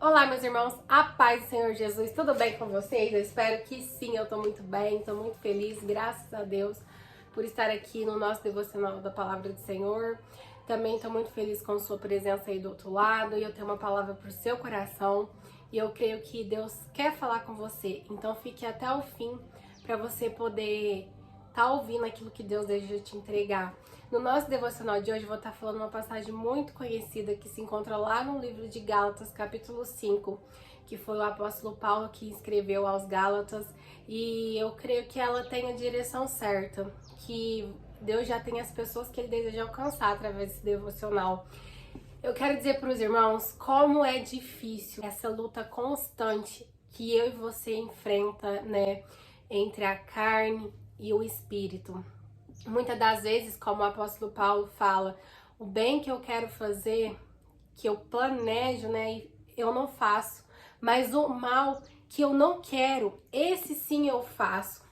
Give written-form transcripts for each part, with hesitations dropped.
Olá, meus irmãos, a paz do Senhor Jesus, tudo bem com vocês? Eu espero que sim, eu tô muito bem, tô muito feliz, graças a Deus, por estar aqui no nosso devocional da Palavra do Senhor. Também tô muito feliz com sua presença aí do outro lado e eu tenho uma palavra pro seu coração e eu creio que Deus quer falar com você, então fique até o fim para você poder tá ouvindo aquilo que Deus deseja te entregar. No nosso devocional de hoje eu vou estar falando uma passagem muito conhecida que se encontra lá no livro de Gálatas, capítulo 5, que foi o apóstolo Paulo que escreveu aos Gálatas, e eu creio que ela tem a direção certa, que Deus já tem as pessoas que ele deseja alcançar através desse devocional. Eu quero dizer para os irmãos como é difícil essa luta constante que eu e você enfrenta, né, entre a carne e o espírito. Muitas das vezes, como o apóstolo Paulo fala, o bem que eu quero fazer, que eu planejo, né, eu não faço, mas o mal que eu não quero, esse sim eu faço.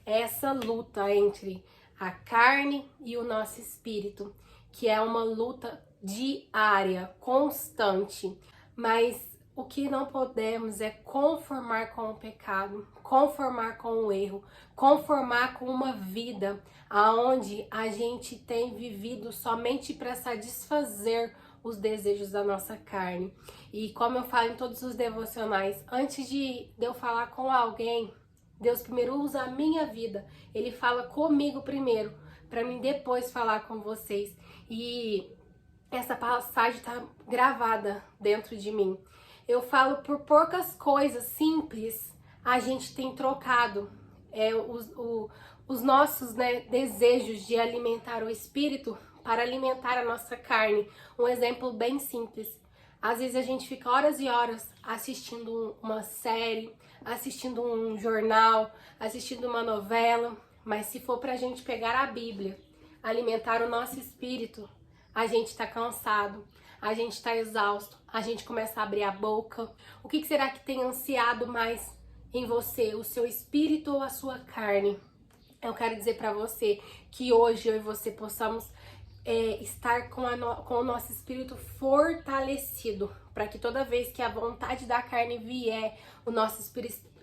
É essa luta entre a carne e o nosso espírito, que é uma luta diária, constante, mas o que não podemos é conformar com o pecado, conformar com o erro, conformar com uma vida aonde a gente tem vivido somente para satisfazer os desejos da nossa carne. E como eu falo em todos os devocionais, antes de eu falar com alguém, Deus primeiro usa a minha vida. Ele fala comigo primeiro, para mim depois falar com vocês. E essa passagem está gravada dentro de mim. Eu falo por poucas coisas simples, a gente tem trocado os nossos, né, desejos de alimentar o espírito para alimentar a nossa carne. Um exemplo bem simples. Às vezes a gente fica horas e horas assistindo uma série, assistindo um jornal, assistindo uma novela, mas se for pra gente pegar a Bíblia, alimentar o nosso espírito, a gente tá cansado, a gente tá exausto, a gente começa a abrir a boca. O que será que tem ansiado mais em você, o seu espírito ou a sua carne? Eu quero dizer pra você que hoje eu e você possamos estar com o nosso espírito fortalecido, para que toda vez que a vontade da carne vier, o nosso espírito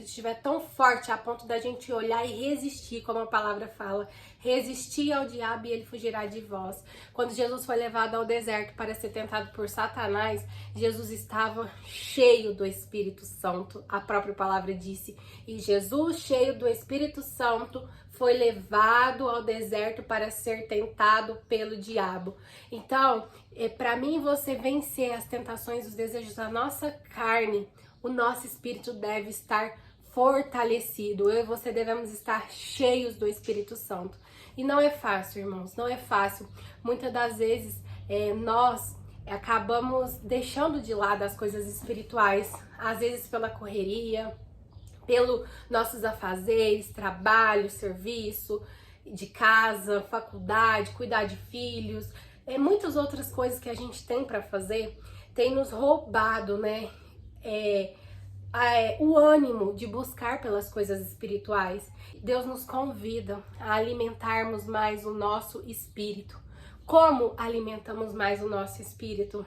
estiver tão forte a ponto da gente olhar e resistir, como a palavra fala, resistir ao diabo e ele fugirá de vós. Quando Jesus foi levado ao deserto para ser tentado por Satanás, Jesus estava cheio do Espírito Santo, a própria palavra disse, e Jesus, cheio do Espírito Santo, foi levado ao deserto para ser tentado pelo diabo. Então, para mim e você vencer as tentações e os desejos da nossa carne, o nosso espírito deve estar fortalecido. Eu e você devemos estar cheios do Espírito Santo. E não é fácil, irmãos, não é fácil. Muitas das vezes nós acabamos deixando de lado as coisas espirituais, às vezes pela correria, pelos nossos afazeres, trabalho, serviço, de casa, faculdade, cuidar de filhos, muitas outras coisas que a gente tem para fazer, tem nos roubado, né? O ânimo de buscar pelas coisas espirituais. Deus nos convida a alimentarmos mais o nosso espírito. Como alimentamos mais o nosso espírito?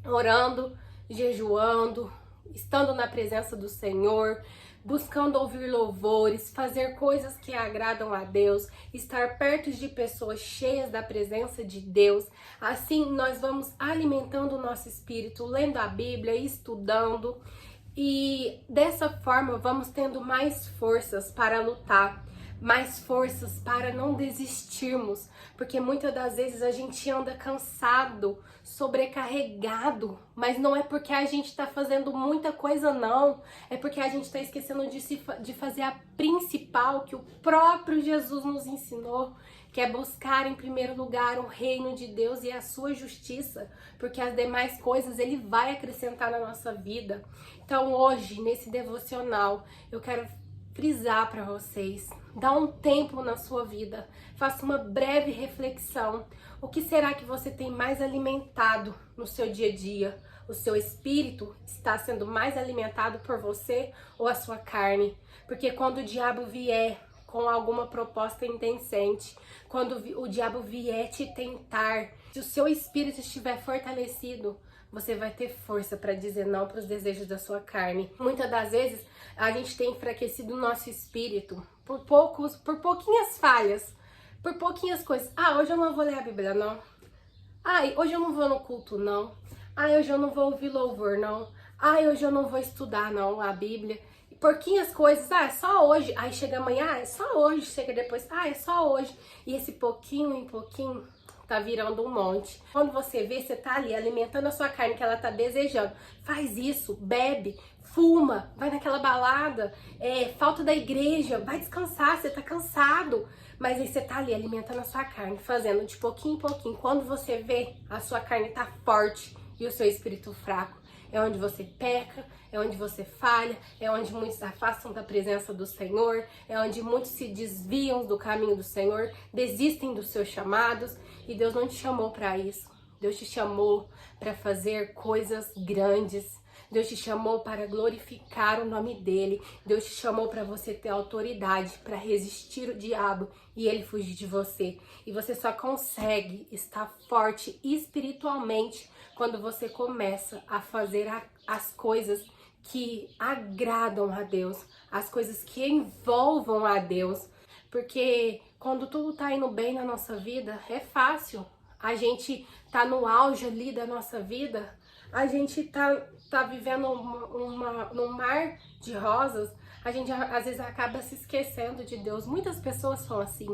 Orando, jejuando, estando na presença do Senhor, buscando ouvir louvores, fazer coisas que agradam a Deus, estar perto de pessoas cheias da presença de Deus. Assim nós vamos alimentando o nosso espírito, lendo a Bíblia, estudando, e dessa forma vamos tendo mais forças para lutar, mais forças para não desistirmos, porque muitas das vezes a gente anda cansado, sobrecarregado, mas não é porque a gente está fazendo muita coisa não, é porque a gente está esquecendo de fazer a principal que o próprio Jesus nos ensinou, que é buscar em primeiro lugar o reino de Deus e a sua justiça, porque as demais coisas ele vai acrescentar na nossa vida. Então hoje, nesse devocional, eu quero frisar para vocês, dá um tempo na sua vida, faça uma breve reflexão. O que será que você tem mais alimentado no seu dia a dia? O seu espírito está sendo mais alimentado por você ou a sua carne? Porque quando o diabo vier com alguma proposta indecente, quando o diabo vier te tentar, se o seu espírito estiver fortalecido, você vai ter força para dizer não para os desejos da sua carne. Muitas das vezes a gente tem enfraquecido o nosso espírito por pouquinhas falhas, por pouquinhas coisas. Ah, hoje eu não vou ler a Bíblia, não. Ai, hoje eu não vou no culto, não. Ai, hoje eu não vou ouvir louvor, não. Ai, hoje eu não vou estudar, não, a Bíblia. Pouquinhas coisas, é só hoje. Aí chega amanhã, é só hoje. Chega depois, é só hoje. E esse pouquinho em pouquinho tá virando um monte. Quando você vê, você tá ali alimentando a sua carne que ela tá desejando. Faz isso, bebe, fuma, vai naquela balada, falta da igreja, vai descansar, você tá cansado. Mas aí você tá ali alimentando a sua carne, fazendo de pouquinho em pouquinho. Quando você vê, a sua carne tá forte e o seu espírito fraco. É onde você peca, é onde você falha, é onde muitos se afastam da presença do Senhor, é onde muitos se desviam do caminho do Senhor, desistem dos seus chamados. E Deus não te chamou para isso. Deus te chamou para fazer coisas grandes. Deus te chamou para glorificar o nome dele. Deus te chamou para você ter autoridade para resistir o diabo e ele fugir de você. E você só consegue estar forte espiritualmente quando você começa a fazer as coisas que agradam a Deus, as coisas que envolvam a Deus. Porque quando tudo tá indo bem na nossa vida, é fácil. A gente tá no auge ali da nossa vida, a gente tá vivendo num mar de rosas, a gente às vezes acaba se esquecendo de Deus. Muitas pessoas são assim,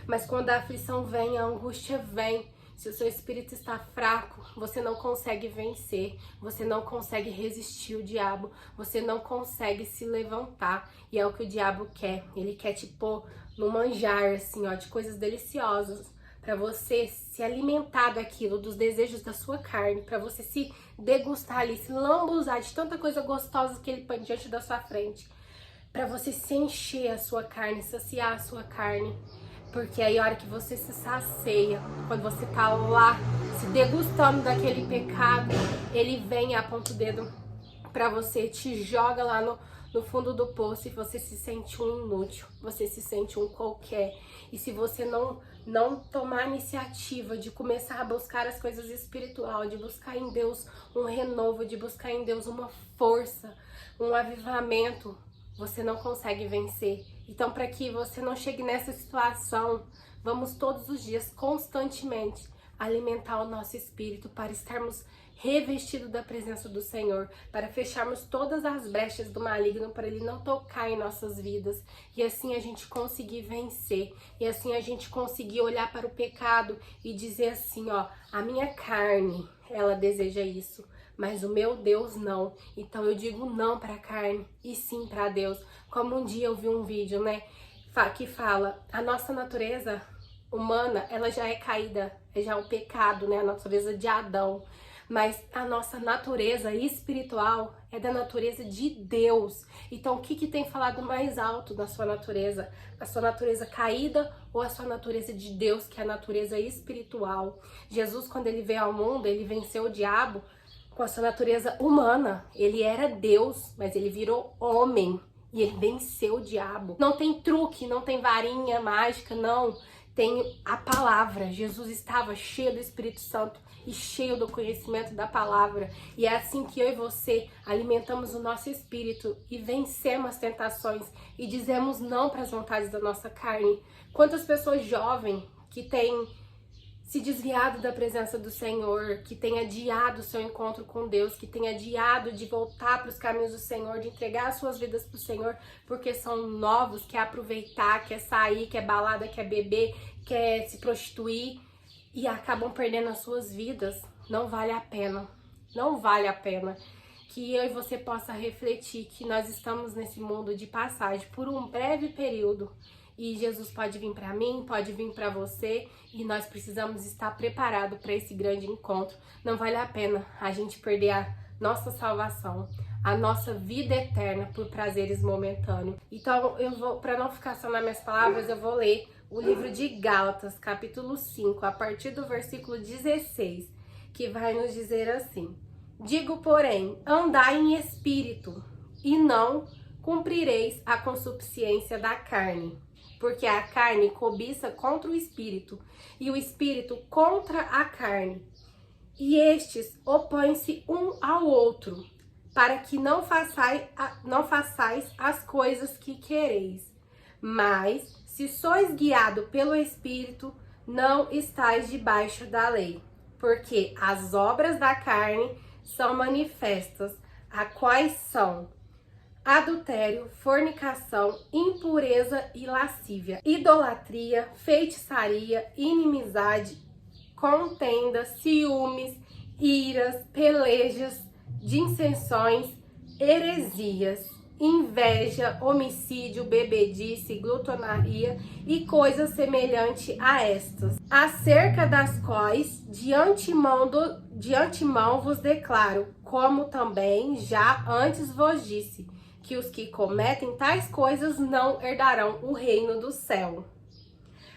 mas quando a aflição vem, a angústia vem, se o seu espírito está fraco, você não consegue vencer, você não consegue resistir o diabo, você não consegue se levantar. E é o que o diabo quer, ele quer te pôr no manjar, assim, ó, de coisas deliciosas, para você se alimentar daquilo, dos desejos da sua carne, para você se degustar ali, se lambuzar de tanta coisa gostosa que ele põe diante da sua frente, para você se encher a sua carne, saciar a sua carne. Porque aí a hora que você se sacia, quando você tá lá se degustando daquele pecado, ele vem e aponta o dedo pra você, te joga lá no fundo do poço e você se sente um inútil, você se sente um qualquer. E se você não tomar a iniciativa de começar a buscar as coisas espirituais, de buscar em Deus um renovo, de buscar em Deus uma força, um avivamento, você não consegue vencer. Então, para que você não chegue nessa situação, vamos todos os dias, constantemente, alimentar o nosso espírito para estarmos revestidos da presença do Senhor, para fecharmos todas as brechas do maligno, para ele não tocar em nossas vidas, e assim a gente conseguir vencer, e assim a gente conseguir olhar para o pecado e dizer assim, ó, a minha carne, ela deseja isso, mas o meu Deus não. Então eu digo não para a carne e sim para Deus. Como um dia eu vi um vídeo, né, que fala, a nossa natureza humana, ela já é caída, é já o pecado, né, a natureza de Adão. Mas a nossa natureza espiritual é da natureza de Deus. Então o que tem falado mais alto na sua natureza? A sua natureza caída ou a sua natureza de Deus, que é a natureza espiritual? Jesus, quando ele veio ao mundo, ele venceu o diabo com a sua natureza humana. Ele era Deus, mas ele virou homem e ele venceu o diabo. Não tem truque, não tem varinha mágica, não. Tem a palavra. Jesus estava cheio do Espírito Santo e cheio do conhecimento da palavra. E é assim que eu e você alimentamos o nosso espírito e vencemos as tentações e dizemos não para as vontades da nossa carne. Quantas pessoas jovens que têm se desviado da presença do Senhor, que tem adiado o seu encontro com Deus, que tem adiado de voltar para os caminhos do Senhor, de entregar as suas vidas para o Senhor, porque são novos, quer aproveitar, quer sair, quer balada, quer beber, quer se prostituir e acabam perdendo as suas vidas. Não vale a pena, não vale a pena. Que eu e você possa refletir que nós estamos nesse mundo de passagem por um breve período. E Jesus pode vir para mim, pode vir para você, e nós precisamos estar preparados para esse grande encontro. Não vale a pena a gente perder a nossa salvação, a nossa vida eterna por prazeres momentâneos. Então, eu vou, para não ficar só nas minhas palavras, eu vou ler o livro de Gálatas, capítulo 5, a partir do versículo 16, que vai nos dizer assim: digo, porém, andai em espírito, e não cumprireis a concupiscência da carne. Porque a carne cobiça contra o espírito, e o espírito contra a carne. e estes opõem-se um ao outro, para que não façais as coisas que quereis. Mas, se sois guiado pelo Espírito, não estáis debaixo da lei. Porque as obras da carne são manifestas, a quais são adultério, fornicação, impureza e lascívia, idolatria, feitiçaria, inimizade, contenda, ciúmes, iras, pelejas, dissensões, heresias, inveja, homicídio, bebedice, glutonaria e coisas semelhantes a estas, acerca das quais de antemão vos declaro, como também já antes vos disse, que os que cometem tais coisas não herdarão o reino do céu.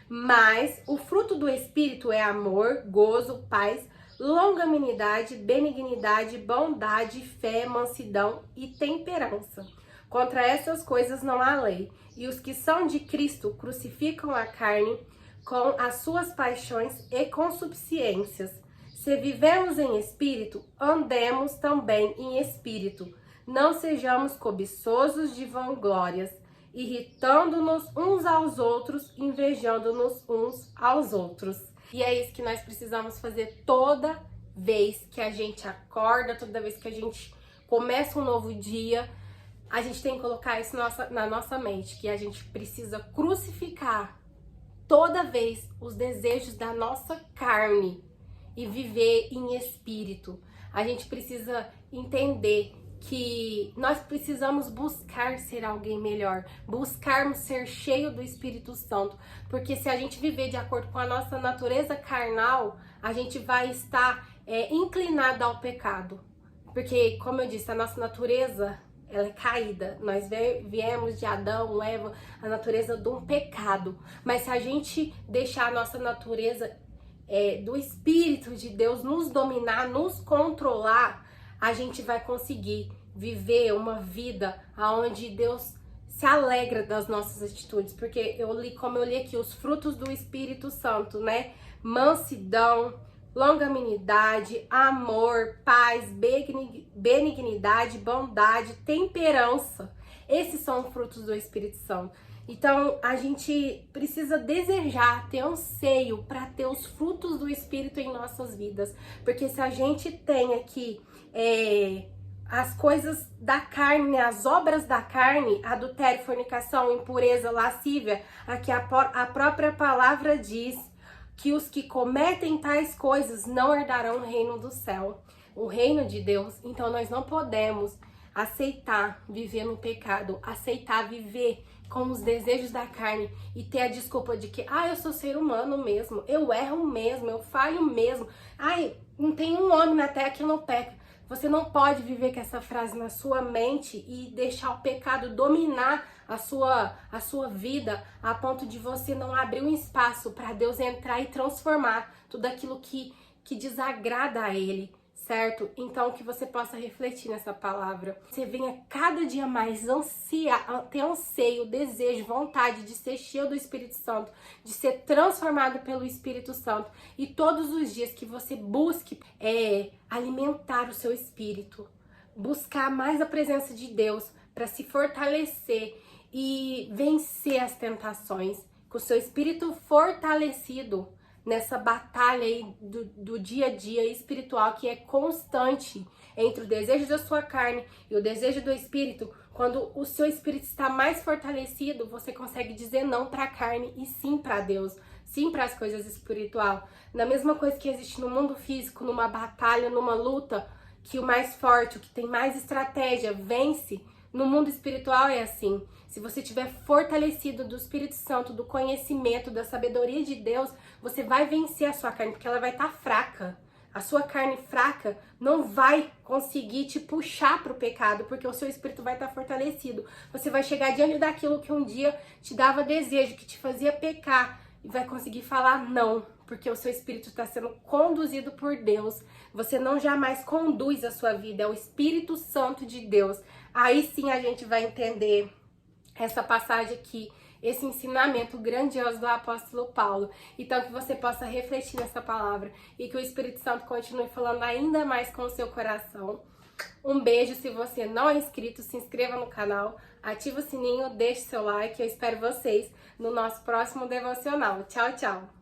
Mas o fruto do Espírito é amor, gozo, paz, longanimidade, benignidade, bondade, fé, mansidão e temperança. Contra essas coisas não há lei. E os que são de Cristo crucificam a carne com as suas paixões e concupiscências. Se vivemos em espírito, andemos também em espírito. Não sejamos cobiçosos de vanglórias, irritando-nos uns aos outros, invejando-nos uns aos outros. E é isso que nós precisamos fazer toda vez que a gente acorda, toda vez que a gente começa um novo dia. A gente tem que colocar isso na nossa mente, que a gente precisa crucificar toda vez os desejos da nossa carne e viver em espírito. A gente precisa entender que nós precisamos buscar ser alguém melhor, buscarmos ser cheio do Espírito Santo, porque se a gente viver de acordo com a nossa natureza carnal, a gente vai estar inclinado ao pecado, porque, como eu disse, a nossa natureza ela é caída, nós viemos de Adão, Eva, a natureza de um pecado, mas se a gente deixar a nossa natureza do Espírito de Deus nos dominar, nos controlar, a gente vai conseguir viver uma vida onde Deus se alegra das nossas atitudes, porque como eu li aqui, os frutos do Espírito Santo, né? Mansidão, longanimidade, amor, paz, benignidade, bondade, temperança. Esses são os frutos do Espírito Santo. Então, a gente precisa desejar, ter anseio para ter os frutos do Espírito em nossas vidas. Porque se a gente tem aqui as coisas da carne, as obras da carne, adultério, fornicação, impureza, lascívia, aqui a própria palavra diz que os que cometem tais coisas não herdarão o reino do céu, o reino de Deus. Então nós não podemos aceitar viver no pecado, aceitar viver com os desejos da carne e ter a desculpa de que, eu sou ser humano mesmo, eu erro mesmo, eu falho mesmo, não tem um homem na terra que não peca. Você não pode viver com essa frase na sua mente e deixar o pecado dominar a sua vida a ponto de você não abrir um espaço para Deus entrar e transformar tudo aquilo que desagrada a Ele, certo? Então, que você possa refletir nessa palavra. Você venha cada dia mais ter anseio, desejo, vontade de ser cheio do Espírito Santo, de ser transformado pelo Espírito Santo. E todos os dias que você busque alimentar o seu espírito, buscar mais a presença de Deus para se fortalecer e vencer as tentações, com o seu espírito fortalecido nessa batalha aí do dia a dia espiritual que é constante entre o desejo da sua carne e o desejo do espírito. Quando o seu espírito está mais fortalecido, você consegue dizer não para a carne e sim para Deus, sim para as coisas espirituais. Na mesma coisa que existe no mundo físico, numa batalha, numa luta, que o mais forte, o que tem mais estratégia, vence. No mundo espiritual é assim. Se você tiver fortalecido do Espírito Santo, do conhecimento, da sabedoria de Deus, você vai vencer a sua carne, porque ela vai estar fraca. A sua carne fraca não vai conseguir te puxar para o pecado, porque o seu espírito vai estar fortalecido. Você vai chegar diante daquilo que um dia te dava desejo, que te fazia pecar, e vai conseguir falar não, porque o seu espírito está sendo conduzido por Deus. Você não jamais conduz a sua vida, é o Espírito Santo de Deus. Aí sim a gente vai entender essa passagem aqui esse ensinamento grandioso do apóstolo Paulo. Então que você possa refletir nessa palavra e que o Espírito Santo continue falando ainda mais com o seu coração. Um beijo, se você não é inscrito, se inscreva no canal, ativa o sininho, deixe seu like, eu espero vocês no nosso próximo devocional. Tchau, tchau!